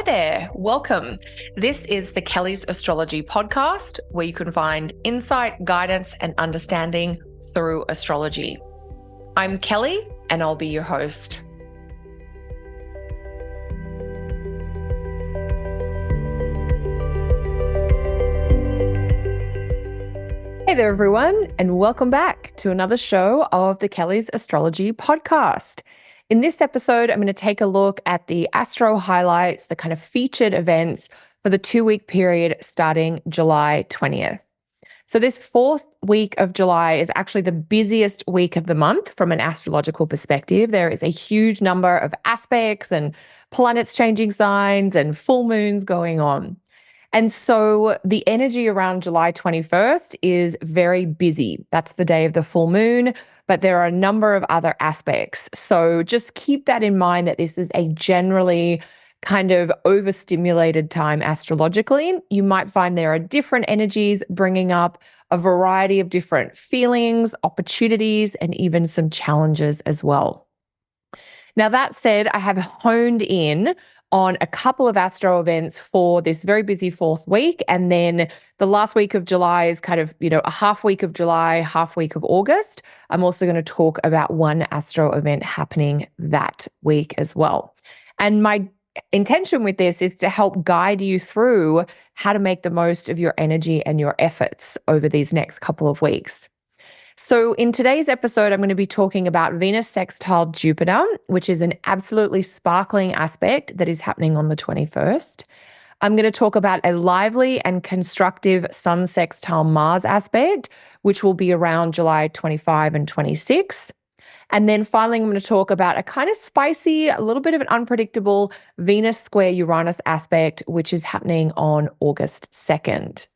Hi there, welcome. This is the Kelly's Astrology podcast, where you can find insight, guidance, and understanding through astrology. I'm Kelly, and I'll be your host. Hey there, everyone, and welcome back to another show of the Kelly's Astrology podcast. In this episode, I'm going to take a look at the astro highlights, the kind of featured events for the 2-week period starting July 20th. So this fourth week of July is actually the busiest week of the month from an astrological perspective. There is a huge number of aspects and planets changing signs and full moons going on. And so the energy around July 21st is very busy. That's the day of the full moon, but there are a number of other aspects. So just keep that in mind that this is a generally kind of overstimulated time astrologically. You might find there are different energies bringing up a variety of different feelings, opportunities, and even some challenges as well. Now, that said, I have honed in on a couple of astro events for this very busy fourth week. And then the last week of July is kind of, a half week of July, half week of August. I'm also going to talk about one astro event happening that week as well. And my intention with this is to help guide you through how to make the most of your energy and your efforts over these next couple of weeks. So in today's episode, I'm going to be talking about Venus sextile Jupiter, which is an absolutely sparkling aspect that is happening on the 21st. I'm going to talk about a lively and constructive Sun sextile Mars aspect, which will be around July 25 and 26. And then finally, I'm going to talk about a kind of spicy, a little bit of an unpredictable Venus square Uranus aspect, which is happening on August 2nd.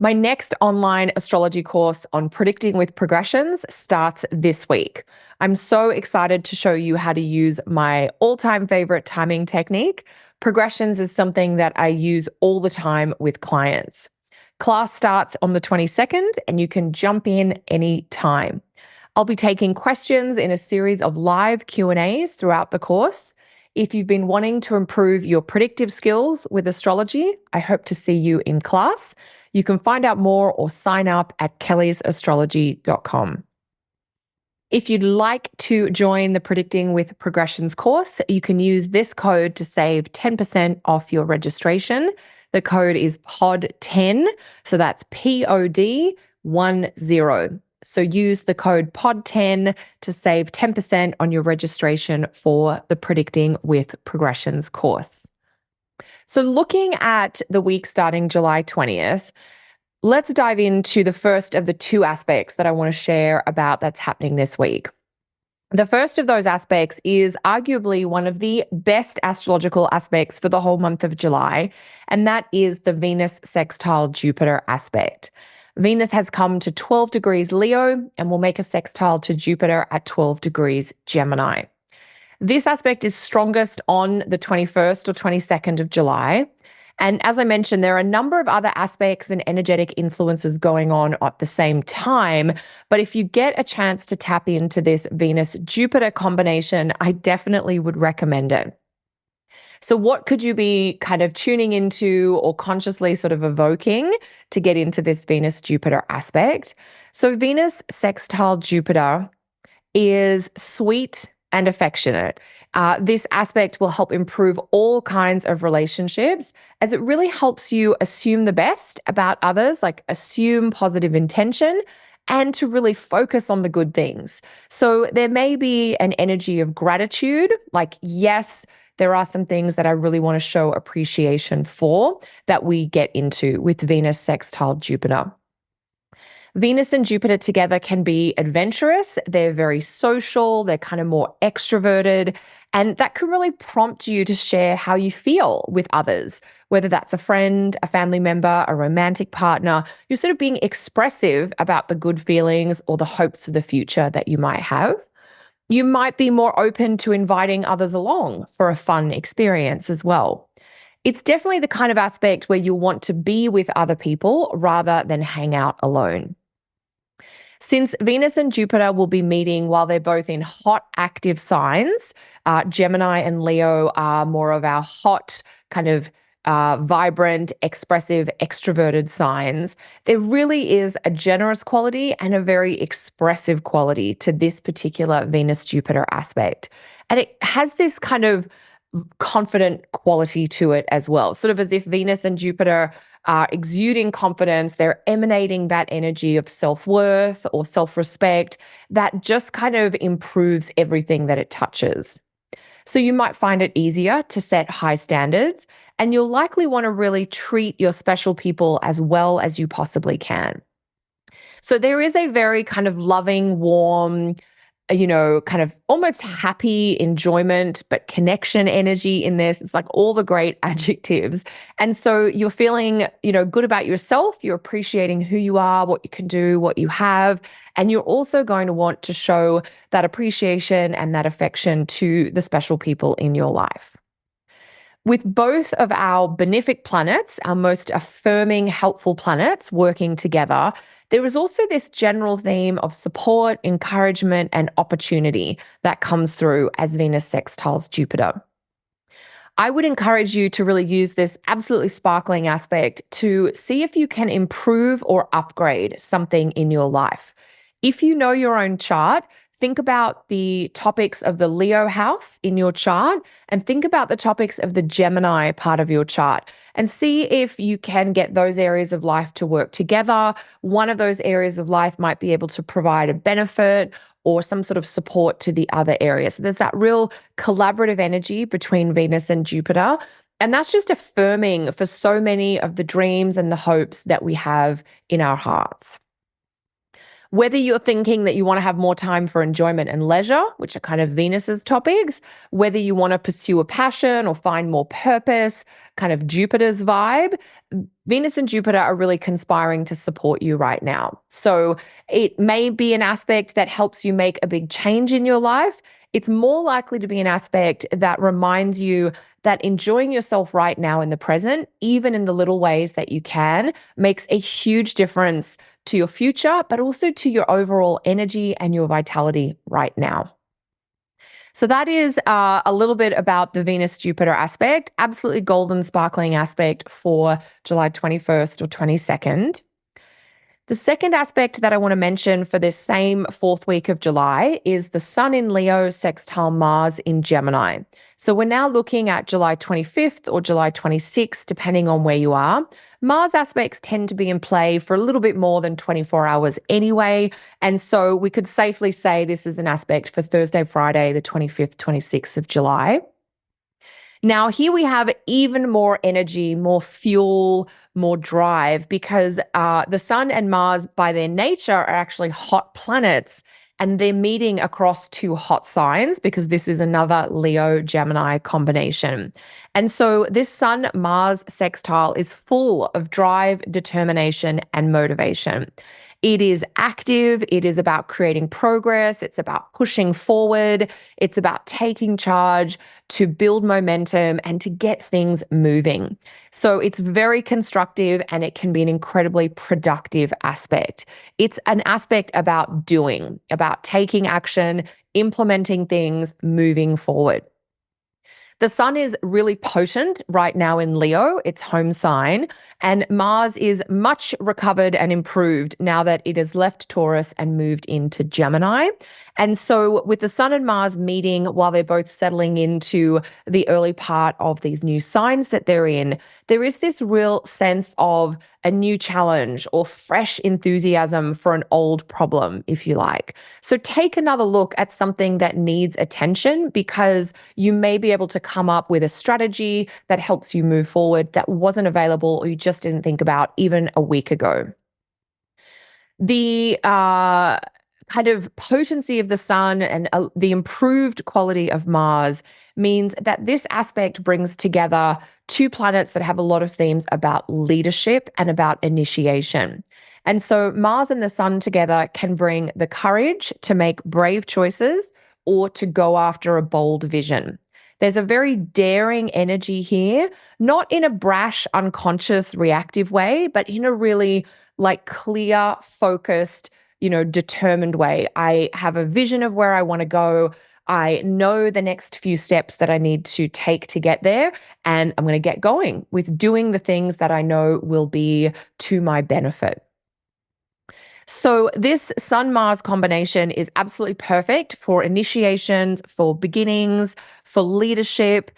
My next online astrology course on predicting with progressions starts this week. I'm so excited to show you how to use my all-time favorite timing technique. Progressions is something that I use all the time with clients. Class starts on the 22nd and you can jump in any time. I'll be taking questions in a series of live Q&As throughout the course. If you've been wanting to improve your predictive skills with astrology, I hope to see you in class. You can find out more or sign up at kellysastrology.com. If you'd like to join the Predicting with Progressions course, you can use this code to save 10% off your registration. The code is POD10, so that's POD10. So use the code POD10 to save 10% on your registration for the Predicting with Progressions course. So looking at the week starting July 20th, let's dive into the first of the two aspects that I want to share about that's happening this week. The first of those aspects is arguably one of the best astrological aspects for the whole month of July, and that is the Venus sextile Jupiter aspect. Venus has come to 12 degrees Leo and will make a sextile to Jupiter at 12 degrees Gemini. This aspect is strongest on the 21st or 22nd of July. And as I mentioned, there are a number of other aspects and energetic influences going on at the same time. But if you get a chance to tap into this Venus-Jupiter combination, I definitely would recommend it. So what could you be kind of tuning into or consciously sort of evoking to get into this Venus-Jupiter aspect? So Venus sextile Jupiter is sweet and affectionate. This aspect will help improve all kinds of relationships as it really helps you assume the best about others, like assume positive intention and to really focus on the good things. So there may be an energy of gratitude, like, yes, there are some things that I really want to show appreciation for that we get into with Venus sextile Jupiter. Venus and Jupiter together can be adventurous. They're very social. They're kind of more extroverted. And that can really prompt you to share how you feel with others, whether that's a friend, a family member, a romantic partner. You're sort of being expressive about the good feelings or the hopes for the future that you might have. You might be more open to inviting others along for a fun experience as well. It's definitely the kind of aspect where you want to be with other people rather than hang out alone. Since Venus and Jupiter will be meeting while they're both in hot, active signs, Gemini and Leo are more of our hot, kind of vibrant, expressive, extroverted signs. There really is a generous quality and a very expressive quality to this particular Venus Jupiter aspect. And it has this kind of confident quality to it as well, sort of as if Venus and Jupiter are exuding confidence. They're emanating that energy of self-worth or self-respect that just kind of improves everything that it touches. So you might find it easier to set high standards, and you'll likely want to really treat your special people as well as you possibly can. So there is a very kind of loving, warm, kind of almost happy enjoyment, but connection energy in this. It's like all the great adjectives. And so you're feeling, good about yourself. You're appreciating who you are, what you can do, what you have. And you're also going to want to show that appreciation and that affection to the special people in your life. With both of our benefic planets, our most affirming, helpful planets working together, there is also this general theme of support, encouragement, and opportunity that comes through as Venus sextiles Jupiter. I would encourage you to really use this absolutely sparkling aspect to see if you can improve or upgrade something in your life. If you know your own chart, think about the topics of the Leo house in your chart and think about the topics of the Gemini part of your chart and see if you can get those areas of life to work together. One of those areas of life might be able to provide a benefit or some sort of support to the other area. So there's that real collaborative energy between Venus and Jupiter. And that's just affirming for so many of the dreams and the hopes that we have in our hearts. Whether you're thinking that you want to have more time for enjoyment and leisure, which are kind of Venus's topics, whether you want to pursue a passion or find more purpose, kind of Jupiter's vibe, Venus and Jupiter are really conspiring to support you right now. So it may be an aspect that helps you make a big change in your life. It's more likely to be an aspect that reminds you that enjoying yourself right now in the present, even in the little ways that you can, makes a huge difference to your future, but also to your overall energy and your vitality right now. So that is a little bit about the Venus-Jupiter aspect, absolutely golden, sparkling aspect for July 21st or 22nd. The second aspect that I want to mention for this same fourth week of July is the Sun in Leo sextile Mars in Gemini. So we're now looking at July 25th or July 26th, depending on where you are. Mars aspects tend to be in play for a little bit more than 24 hours anyway. And so we could safely say this is an aspect for Thursday, Friday, the 25th, 26th of July. Now, here we have even more energy, more fuel, more drive, because the Sun and Mars, by their nature, are actually hot planets, and they're meeting across two hot signs because this is another Leo-Gemini combination. And so this Sun-Mars sextile is full of drive, determination, and motivation. It is active. It is about creating progress. It's about pushing forward. It's about taking charge to build momentum and to get things moving. So it's very constructive and it can be an incredibly productive aspect. It's an aspect about doing, about taking action, implementing things, moving forward. The Sun is really potent right now in Leo, its home sign, and Mars is much recovered and improved now that it has left Taurus and moved into Gemini. And so with the Sun and Mars meeting while they're both settling into the early part of these new signs that they're in, there is this real sense of a new challenge or fresh enthusiasm for an old problem, if you like. So take another look at something that needs attention because you may be able to come up with a strategy that helps you move forward that wasn't available or you just didn't think about even a week ago. The kind of potency of the Sun and the improved quality of Mars means that this aspect brings together two planets that have a lot of themes about leadership and about initiation. And so Mars and the Sun together can bring the courage to make brave choices or to go after a bold vision. There's a very daring energy here, not in a brash, unconscious, reactive way, but in a really clear, focused, determined way. I have a vision of where I want to go. I know the next few steps that I need to take to get there, and I'm going to get going with doing the things that I know will be to my benefit. So, this Sun Mars combination is absolutely perfect for initiations, for beginnings, for leadership.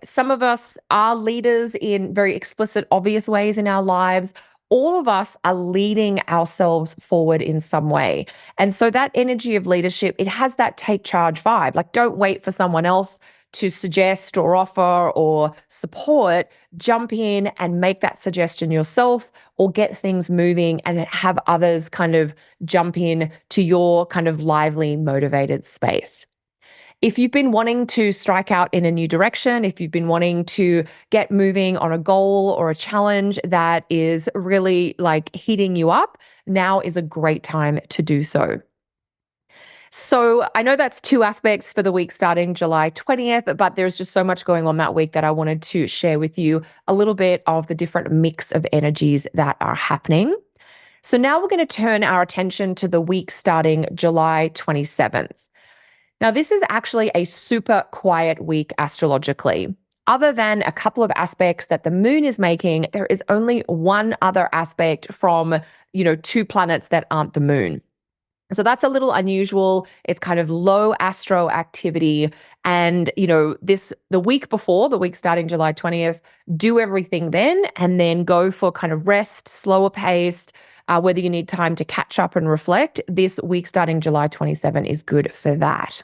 Some of us are leaders in very explicit, obvious ways in our lives. All of us are leading ourselves forward in some way. And so, that energy of leadership, it has that take charge vibe. Like, don't wait for someone else to suggest or offer or support. Jump in and make that suggestion yourself, or get things moving and have others kind of jump in to your kind of lively, motivated space. If you've been wanting to strike out in a new direction, if you've been wanting to get moving on a goal or a challenge that is really like heating you up, now is a great time to do so. So I know that's two aspects for the week starting July 20th, but there's just so much going on that week that I wanted to share with you a little bit of the different mix of energies that are happening. So now we're going to turn our attention to the week starting July 27th. Now, this is actually a super quiet week astrologically. Other than a couple of aspects that the moon is making, there is only one other aspect from, two planets that aren't the moon. So that's a little unusual. It's kind of low astro activity. And, the week before, the week starting July 20th, do everything then and then go for kind of rest, slower paced, whether you need time to catch up and reflect. This week starting July 27 is good for that.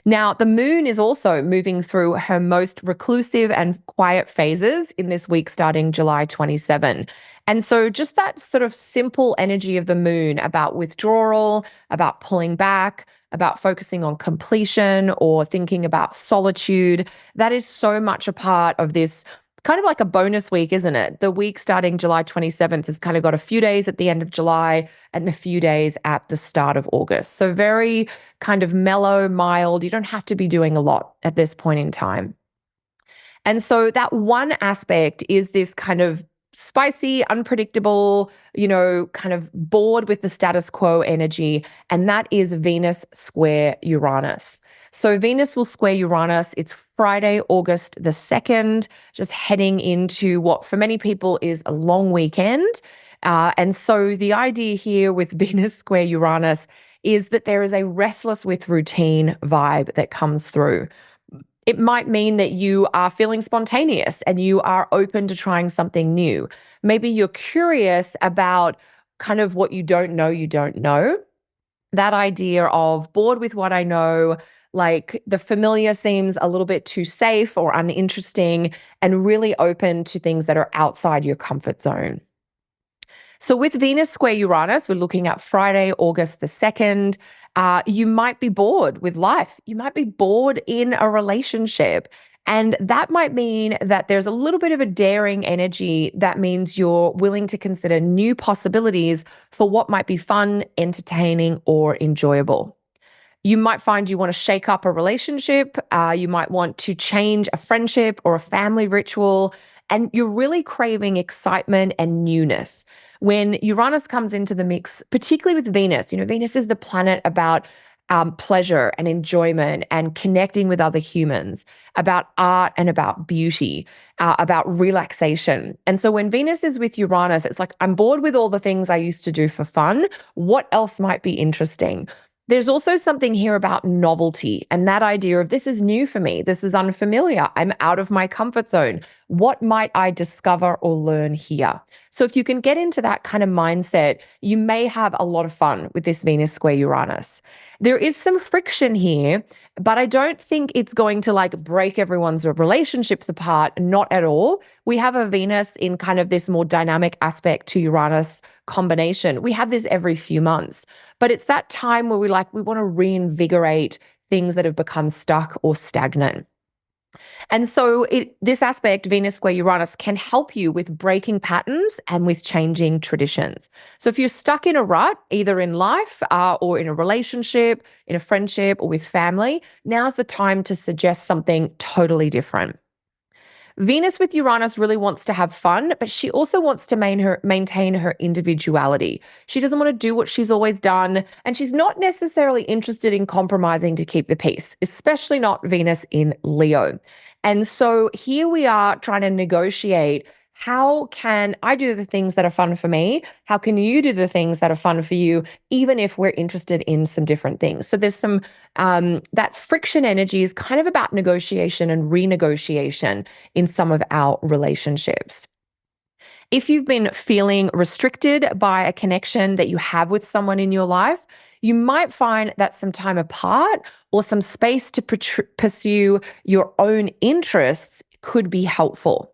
Now, the moon is also moving through her most reclusive and quiet phases in this week starting July 27. And so just that sort of simple energy of the moon about withdrawal, about pulling back, about focusing on completion or thinking about solitude, that is so much a part of this kind of like a bonus week, isn't it? The week starting July 27th has kind of got a few days at the end of July and the few days at the start of August. So very kind of mellow, mild. You don't have to be doing a lot at this point in time. And so that one aspect is this kind of spicy, unpredictable, kind of bored with the status quo energy. And that is Venus square Uranus. So Venus will square Uranus. It's Friday, August the 2nd, just heading into what for many people is a long weekend. And so the idea here with Venus square Uranus is that there is a restless with routine vibe that comes through. It might mean that you are feeling spontaneous and you are open to trying something new. Maybe you're curious about kind of what you don't know. That idea of bored with what I know, like the familiar seems a little bit too safe or uninteresting, and really open to things that are outside your comfort zone. So with Venus square Uranus, we're looking at Friday, August the 2nd. You might be bored with life. You might be bored in a relationship. And that might mean that there's a little bit of a daring energy. That means you're willing to consider new possibilities for what might be fun, entertaining, or enjoyable. You might find you want to shake up a relationship. You might want to change a friendship or a family ritual. And you're really craving excitement and newness. When Uranus comes into the mix, particularly with Venus, Venus is the planet about pleasure and enjoyment and connecting with other humans, about art and about beauty, about relaxation. And so when Venus is with Uranus, it's like, I'm bored with all the things I used to do for fun. What else might be interesting? There's also something here about novelty and that idea of this is new for me. This is unfamiliar. I'm out of my comfort zone. What might I discover or learn here? So if you can get into that kind of mindset, you may have a lot of fun with this Venus square Uranus. There is some friction here, but I don't think it's going to like break everyone's relationships apart. Not at all. We have a Venus in kind of this more dynamic aspect to Uranus combination. We have this every few months, but it's that time where we want to reinvigorate things that have become stuck or stagnant. And so this aspect, Venus square Uranus, can help you with breaking patterns and with changing traditions. So if you're stuck in a rut, either in life or in a relationship, in a friendship or with family, now's the time to suggest something totally different. Venus with Uranus really wants to have fun, but she also wants to maintain her individuality. She doesn't want to do what she's always done, and she's not necessarily interested in compromising to keep the peace, especially not Venus in Leo. And so here we are trying to negotiate. How can I do the things that are fun for me? How can you do the things that are fun for you, even if we're interested in some different things? So there's some that friction energy is kind of about negotiation and renegotiation in some of our relationships. If you've been feeling restricted by a connection that you have with someone in your life, you might find that some time apart or some space to pursue your own interests could be helpful.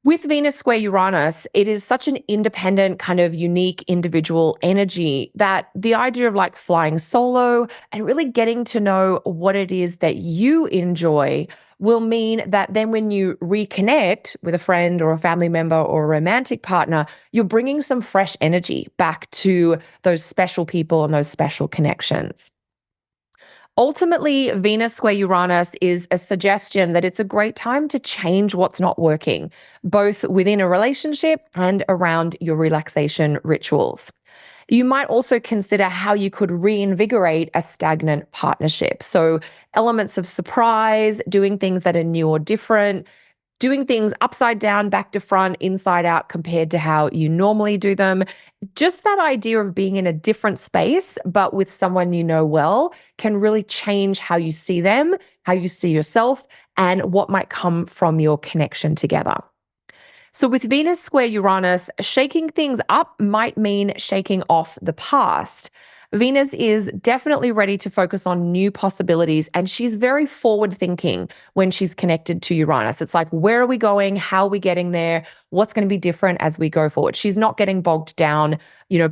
With Venus square Uranus, it is such an independent, kind of unique individual energy that the idea of like flying solo and really getting to know what it is that you enjoy will mean that then when you reconnect with a friend or a family member or a romantic partner, you're bringing some fresh energy back to those special people and those special connections. Ultimately, Venus square Uranus is a suggestion that it's a great time to change what's not working, both within a relationship and around your relaxation rituals. You might also consider how you could reinvigorate a stagnant partnership. So, elements of surprise, doing things that are new or different, doing things upside down, back to front, inside out compared to how you normally do them. Just that idea of being in a different space, but with someone you know well, can really change how you see them, how you see yourself, and what might come from your connection together. So, with Venus square Uranus, shaking things up might mean shaking off the past. Venus is definitely ready to focus on new possibilities, and she's very forward thinking when she's connected to Uranus. It's like, where are we going? How are we getting there? What's going to be different as we go forward? She's not getting bogged down,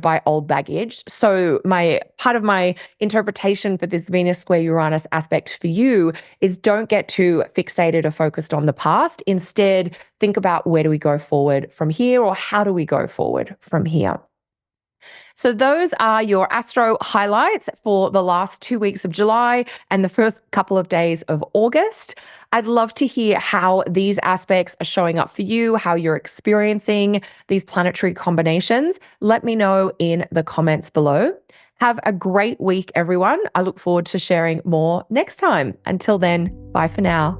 by old baggage. So, my part of my interpretation for this Venus square Uranus aspect for you is don't get too fixated or focused on the past. Instead, think about where do we go forward from here, or how do we go forward from here? So, those are your astro highlights for the last 2 weeks of July and the first couple of days of August. I'd love to hear how these aspects are showing up for you, how you're experiencing these planetary combinations. Let me know in the comments below. Have a great week, everyone. I look forward to sharing more next time. Until then, bye for now.